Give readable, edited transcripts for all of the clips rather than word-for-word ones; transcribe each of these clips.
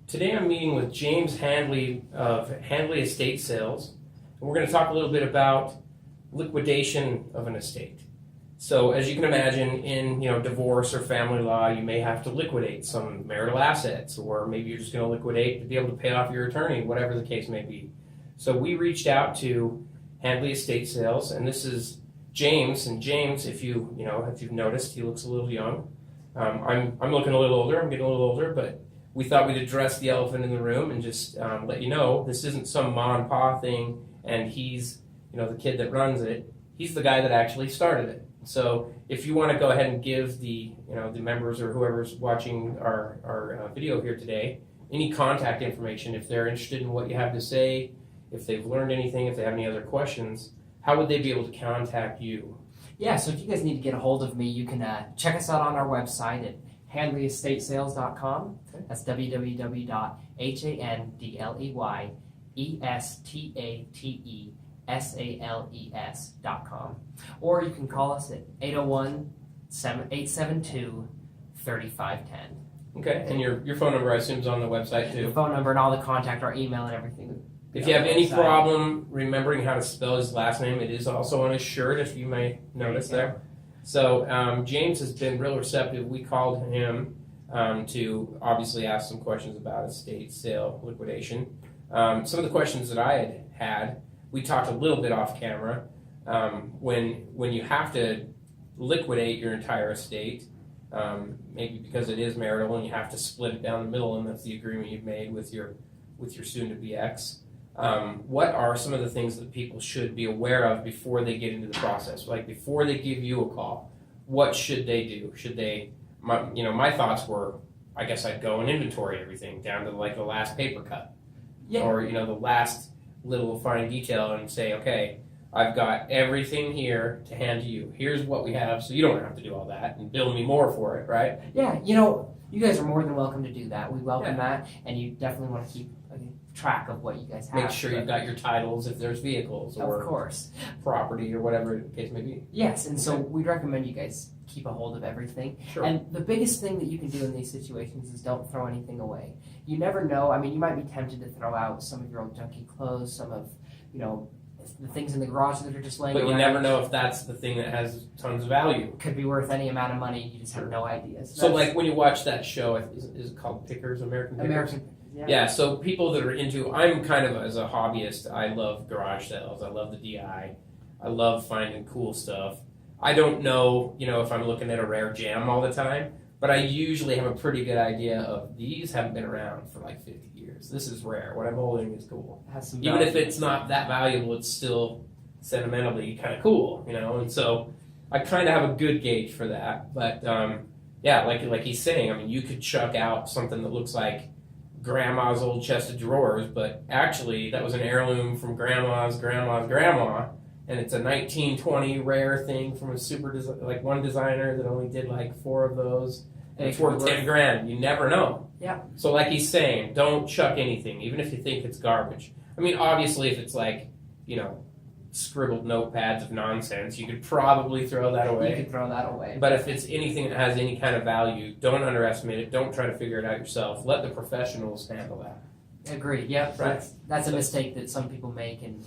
Today I'm meeting with James Handley of Handley Estate Sales, and we're going to talk a little bit about liquidation of an estate. So, as you can imagine, in divorce or family law, you may have to liquidate some marital assets, or maybe you're just going to liquidate to be able to pay off your attorney, whatever the case may be. So we reached out to Handley Estate Sales, and this is James. And James, if you've noticed, he looks a little young. I'm looking a little older. I'm getting a little older, but we thought we'd address the elephant in the room and just let you know this isn't some ma and pa thing, and he's the kid that runs it. He's the guy that actually started it. So if you want to go ahead and give the members or whoever's watching our video here today any contact information, if they're interested in what you have to say, if they've learned anything, if they have any other questions, how would they be able to contact you? Yeah, so if you guys need to get a hold of me, you can check us out on our website at handleyestatesales.com. Okay. That's www.handleyestatesales.com. Or you can call us at 801-872-3510. Okay, and your phone number, I assume, is on the website too. The phone number and all the contact, our email and everything. If you have any problem remembering how to spell his last name, it is also on his shirt, if you may notice there. So James has been real receptive. We called him to obviously ask some questions about estate sale liquidation. Some of the questions that I had, we talked a little bit off camera. When you have to liquidate your entire estate, maybe because it is marital and you have to split it down the middle, and that's the agreement you've made with your soon-to-be ex. What are some of the things that people should be aware of before they get into the process? Like before they give you a call, what should they do? Should they, my thoughts were, I guess I'd go and inventory everything down to like the last paper cut. Yeah. Or, the last little fine detail and say, okay, I've got everything here to hand to you. Here's what we have, so you don't have to do all that and bill me more for it, right? Yeah, you guys are more than welcome to do that. We welcome that, and you definitely want to keep track of what you guys have. Make sure you've got your titles if there's vehicles or of course property or whatever the case may be. Yes, and so we'd recommend you guys keep a hold of everything. Sure. And the biggest thing that you can do in these situations is don't throw anything away. You never know. I mean, you might be tempted to throw out some of your old junky clothes, some of the things in the garage that are just laying But around. you never know if that's the thing that has tons of value. Could be worth any amount of money. You just have no idea. So like when you watch that show, is it called Pickers, American Pickers? Yeah, so people that are into, I'm kind of, as a hobbyist, I love garage sales. I love the DI. I love finding cool stuff. I don't know, if I'm looking at a rare gem all the time, but I usually have a pretty good idea of these haven't been around for like 50 years. This is rare. What I'm holding is cool. Even if it's not that valuable, it's still sentimentally kind of cool, and so I kind of have a good gauge for that. But yeah, like he's saying, you could chuck out something that looks like grandma's old chest of drawers, but actually that was an heirloom from grandma's grandma, and it's a 1920 rare thing from a one designer that only did like 4 of those, and it's worth $10,000. You never know. Yeah. So like he's saying, don't chuck anything, even if you think it's garbage. Obviously if it's like, scribbled notepads of nonsense, you could probably throw that away. You could throw that away. But if it's anything that has any kind of value, don't underestimate it. Don't try to figure it out yourself. Let the professionals handle that. Agreed. Yep. Right. That's a mistake that some people make, and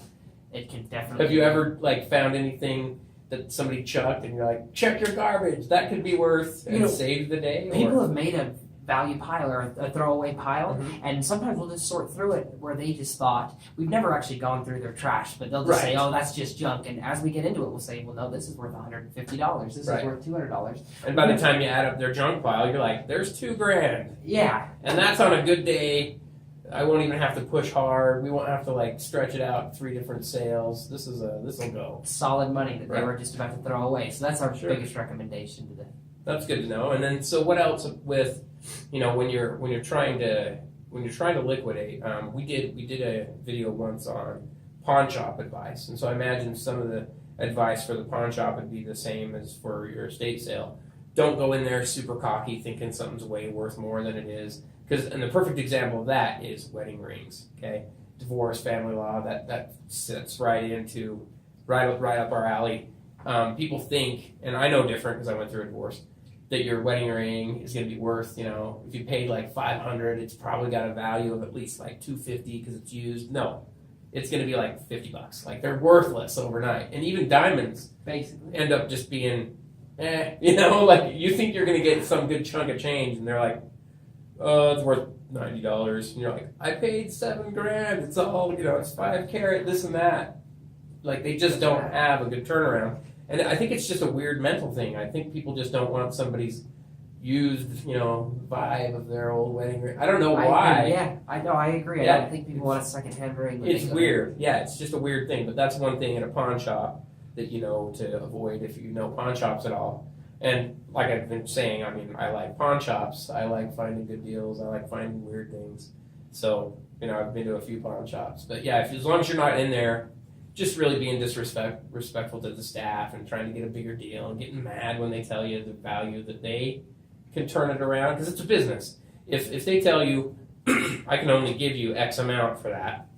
it can definitely. Have you ever found anything that somebody chucked and you're like, check your garbage? That could be worth and save the day. People have made a value pile or a throwaway pile, mm-hmm. and sometimes we'll just sort through it where they just thought, we've never actually gone through their trash, but they'll just say, oh, that's just junk, and as we get into it, we'll say, well, no, this is worth $150, this is worth $200. And by the time you add up their junk pile, you're like, there's $2,000. Yeah. And that's on a good day. I won't even have to push hard. We won't have to stretch it out 3 different sales. This will go. Solid money that they were just about to throw away. So that's our biggest recommendation to them. That's good to know. And then, so what else with, when you're trying to liquidate? We did a video once on pawn shop advice, and so I imagine some of the advice for the pawn shop would be the same as for your estate sale. Don't go in there super cocky, thinking something's way worth more than it is. And the perfect example of that is wedding rings. Okay, divorce, family law, that sits right up our alley. People think, and I know different because I went through a divorce. that your wedding ring is going to be worth, if you paid like $500, it's probably got a value of at least like $250 because it's used. No, it's going to be like $50. Like they're worthless overnight. And even diamonds Basically. end up just being, like you think you're going to get some good chunk of change, and they're like, it's worth $90, and you're like, I paid $7,000. It's all, it's 5 carat, this and that. Like they just don't have a good turnaround. And I think it's just a weird mental thing. I think people just don't want somebody's used, vibe of their old wedding ring. I don't know why. I agree. Yeah. I don't think people want a second-hand ring. It's weird. Yeah, it's just a weird thing. But that's one thing in a pawn shop that to avoid if you know pawn shops at all. And like I've been saying, I like pawn shops. I like finding good deals. I like finding weird things. So, I've been to a few pawn shops. But yeah, as long as you're not in there, just really being disrespectful to the staff and trying to get a bigger deal and getting mad when they tell you the value that they can turn it around, because it's a business. If they tell you, I can only give you X amount for that,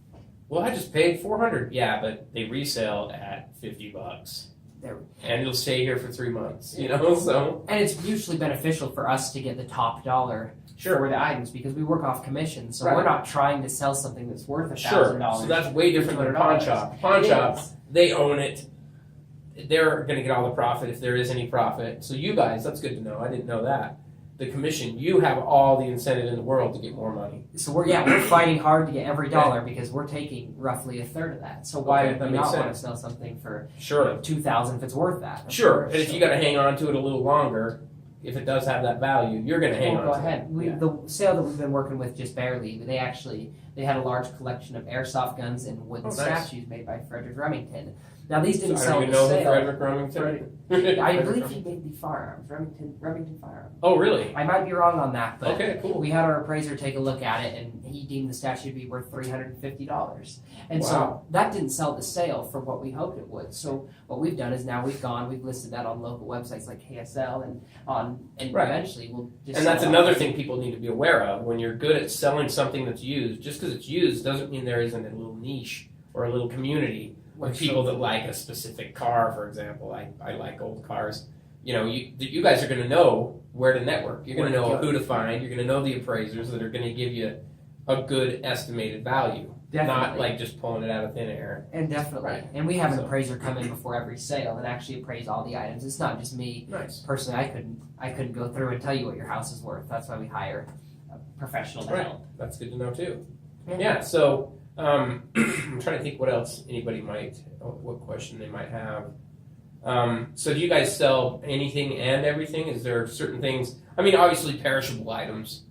well, I just paid $400. Yeah, but they resell at $50. And it'll stay here for 3 months, so. And it's mutually beneficial for us to get the top dollar for the items because we work off commission. So we're not trying to sell something that's worth $1,000. So that's way different than a pawn shop. Pawn shops, they own it. They're going to get all the profit if there is any profit. So you guys, that's good to know. I didn't know that. The commission, you have all the incentive in the world to get more money. So we're fighting hard to get every dollar because we're taking roughly a third of that. So why would we not want to sell something for $2,000 if it's worth that? Sure, and if you got to hang on to it a little longer, if it does have that value, you're going to hang on. Go ahead. The sale that we've been working with just barely, they had a large collection of airsoft guns and wooden statues made by Frederick Remington. Now these didn't sell at the sale. Frederick Remington? I believe he made the firearms, Remington firearms. Oh, really? I might be wrong on that, but okay, cool. We had our appraiser take a look at it, and he deemed the statue to be worth $350. And so that didn't sell the sale for what we hoped it would. So what we've done is now we've listed that on local websites like KSL and eventually we'll just. And that's another thing people need to be aware of. When you're good at selling something that's used, just because it's used doesn't mean there isn't a little niche or a little community of people that like a specific car, for example. I like old cars. You guys are going to know where to network. You're going to know who to find. You're going to know the appraisers that are going to give you a good estimated value. Definitely. Not like just pulling it out of thin air. And definitely. Right. And we have an appraiser come in before every sale and actually appraise all the items. It's not just me. Nice. Personally, I couldn't go through and tell you what your house is worth. That's why we hire a professional to help. That's good to know too. Yeah, so I'm trying to think what else what question they might have. So do you guys sell anything and everything? Is there certain things? Obviously perishable items.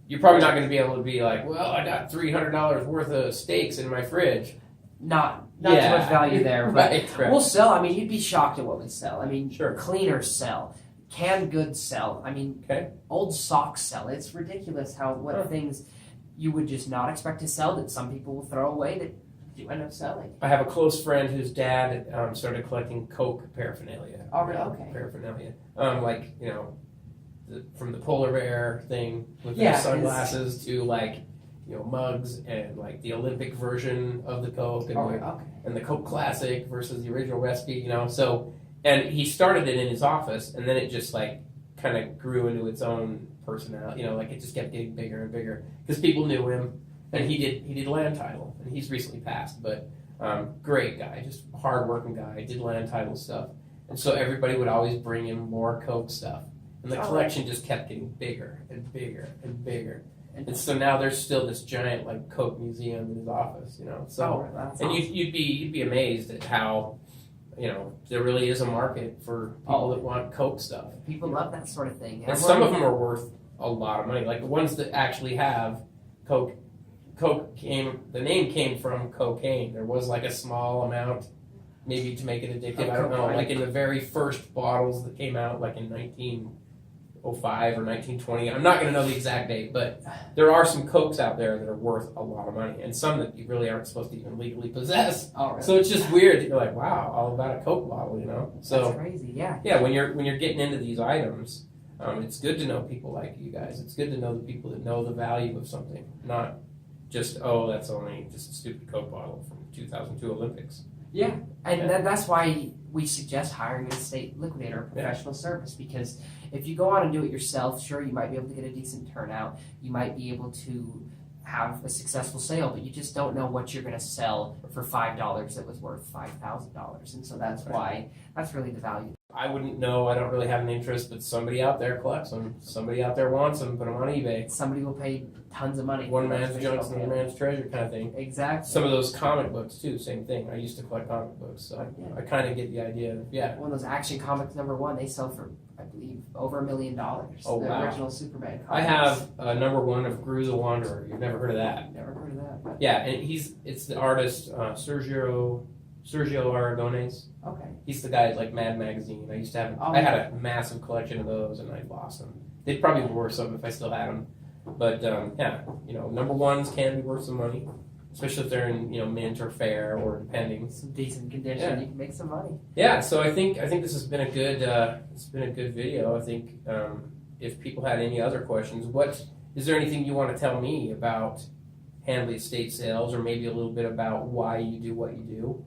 You're probably not going to be able to be like, well, I got $300 worth of steaks in my fridge. Not too much value there. But right. We'll sell. You'd be shocked at what we sell. Sure. Cleaners sell. Canned goods sell. Old socks sell. It's ridiculous what things you would just not expect to sell that some people will throw away that do end up selling. I have a close friend whose dad started collecting Coke paraphernalia. Oh, really? Okay. Paraphernalia. From the polar bear thing with the sunglasses to mugs and the Olympic version of the Coke and the Coke Classic versus the original recipe, So, and he started it in his office, and then it just kind of grew into its own personality. It just kept getting bigger and bigger because people knew him, and he did land title, and he's recently passed, but great guy, just hard-working guy, did land title stuff, and so everybody would always bring him more Coke stuff. And the collection just kept getting bigger and bigger and bigger. And so now there's still this giant Coke museum in his office, So and you'd be amazed at how there really is a market for people that want Coke stuff. People love that sort of thing. And some of them are worth a lot of money. Like the ones that actually have Coke the name came from cocaine. There was a small amount maybe to make it addictive. I don't know. In the very first bottles that came out in 1905 or 1920. I'm not going to know the exact date, but there are some Cokes out there that are worth a lot of money, and some that you really aren't supposed to even legally possess. Oh, really? So it's just weird that you're like, wow, all about a Coke bottle, So that's crazy, yeah. Yeah, when you're getting into these items, it's good to know people like you guys. It's good to know the people that know the value of something, not just that's only just a stupid Coke bottle from 2002 Olympics. Yeah, and Yeah. that's why we suggest hiring an estate liquidator, a professional service, because if you go out and do it yourself, sure, you might be able to get a decent turnout. You might be able to have a successful sale, but you just don't know what you're going to sell for $5 that was worth $5,000. And so that's why, that's really the value. I wouldn't know. I don't really have an interest, but somebody out there collects them. Somebody out there wants them. Put them on eBay. Somebody will pay tons of money. One for those man's fish junk, oil another cans. man's treasure kind of thing. Exactly. Some of those comic books too, same thing. I used to collect comic books, so Yeah. I kind of get the idea. Yeah. One of those Action Comics #1, they sell for, I believe, over $1 million. Oh, the wow. original Superman comics. I have #1 of Gru the Wanderer. You've never heard of that? Never heard of that. But Yeah, and it's the artist Sergio Aragones. okay. He's the guy at like Mad Magazine. I used to have. Oh, I had a massive collection of those, and I lost them. They'd probably be worth some if I still had them. But yeah, #1s can be worth some money, especially if they're in mint or fair or depending. Some decent condition, Yeah. you can make some money. Yeah, so I think this has been a good video. I think if people had any other questions, is there anything you want to tell me about Handley estate sales, or maybe a little bit about why you do what you do?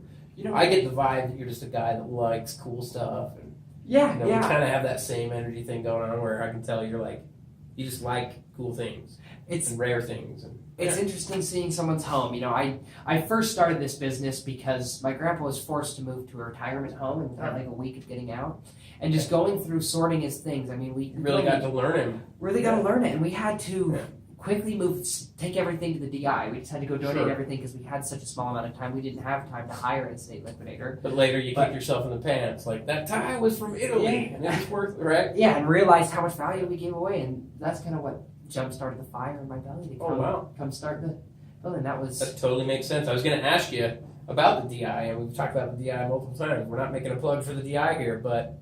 I get the vibe that you're just a guy that likes cool stuff, and Yeah, we yeah. kind of have that same energy thing going on, where I can tell you're like, you just like cool things It's and rare things. And, It's interesting seeing someone's home. I first started this business because my grandpa was forced to move to a retirement home and had like a week of getting out. And just going through sorting his things. I mean, we you really got to learn him. really got to learn it. And we had to quickly take everything to the DI. We just had to go donate Sure. everything because we had such a small amount of time. We didn't have time to hire an estate liquidator. But later you kick yourself in the pants, like, that tie was from Italy, and it was worth, right? Yeah, and realized how much value we gave away. And that's kind of what jump-started the fire in my belly to come start the building. That totally makes sense. I was going to ask you about the DI, and we've talked about the DI multiple times. We're not making a plug for the DI here, but,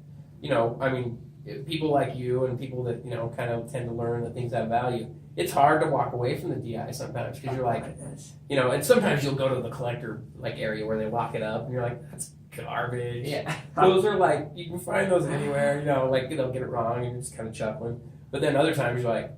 people like you and people that, kind of tend to learn that things have value, it's hard to walk away from the DI sometimes, because you're like, and sometimes you'll go to the collector area where they lock it up, and you're like, that's garbage. Yeah. Those are like, you can find those anywhere, they'll get it wrong, and you're just kind of chuckling. But then other times you're like,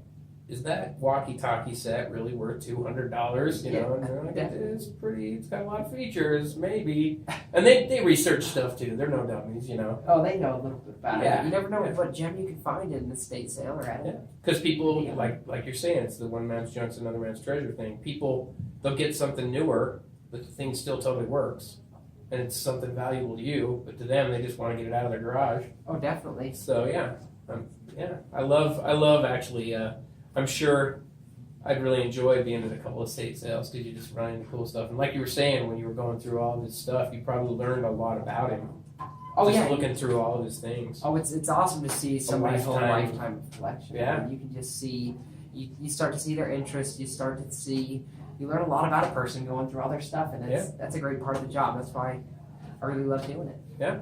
is that walkie-talkie set really worth $200? And they're like, it's got a lot of features, maybe. And they research stuff too. They're no dummies, Oh, they know a little bit about Yeah. it. You never know what gem you can find in an estate sale or at it. Because people, like you're saying, it's the one man's junk's another man's treasure thing. People, they'll get something newer, but the thing still totally works. And it's something valuable to you, but to them, they just want to get it out of their garage. Oh, definitely. So, I love actually, I'm sure I'd really enjoy being at a couple of estate sales, because you just run into cool stuff. And like you were saying, when you were going through all this stuff, you probably learned a lot about him. Oh, just yeah. looking through all of his things. Oh, it's awesome to see somebody's whole lifetime collection. Yeah. You can just see, you start to see their interests, you learn a lot about a person going through all their stuff, and that's a great part of the job. That's why I really love doing it. Yeah.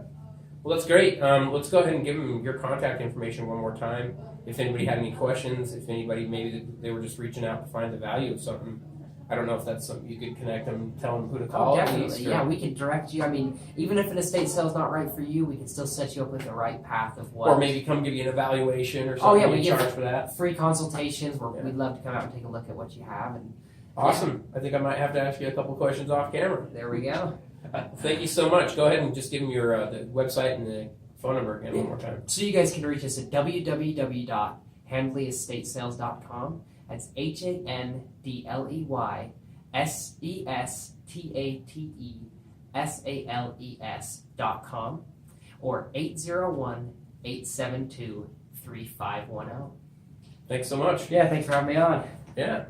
Well, that's great. Let's go ahead and give them your contact information one more time. If anybody had any questions, if anybody maybe they were just reaching out to find the value of something, I don't know if that's something you could connect them, tell them who to call. Oh, definitely. Yeah, we can direct you. I mean, even if an estate sale is not right for you, we can still set you up with the right path of what. Or maybe come give you an evaluation or something. Oh, yeah, we charge give for that. free consultations where we'd love to come out and take a look at what you have. And Awesome. I think I might have to ask you a couple questions off camera. there we go. Thank you so much. Go ahead and just give them your the website and the phone number again one more time. So you guys can reach us at www.handleyesstatesales.com. That's HANDLEYSESTATESALES.com or 801-872-3510. Thanks so much. Yeah, thanks for having me on. Yeah.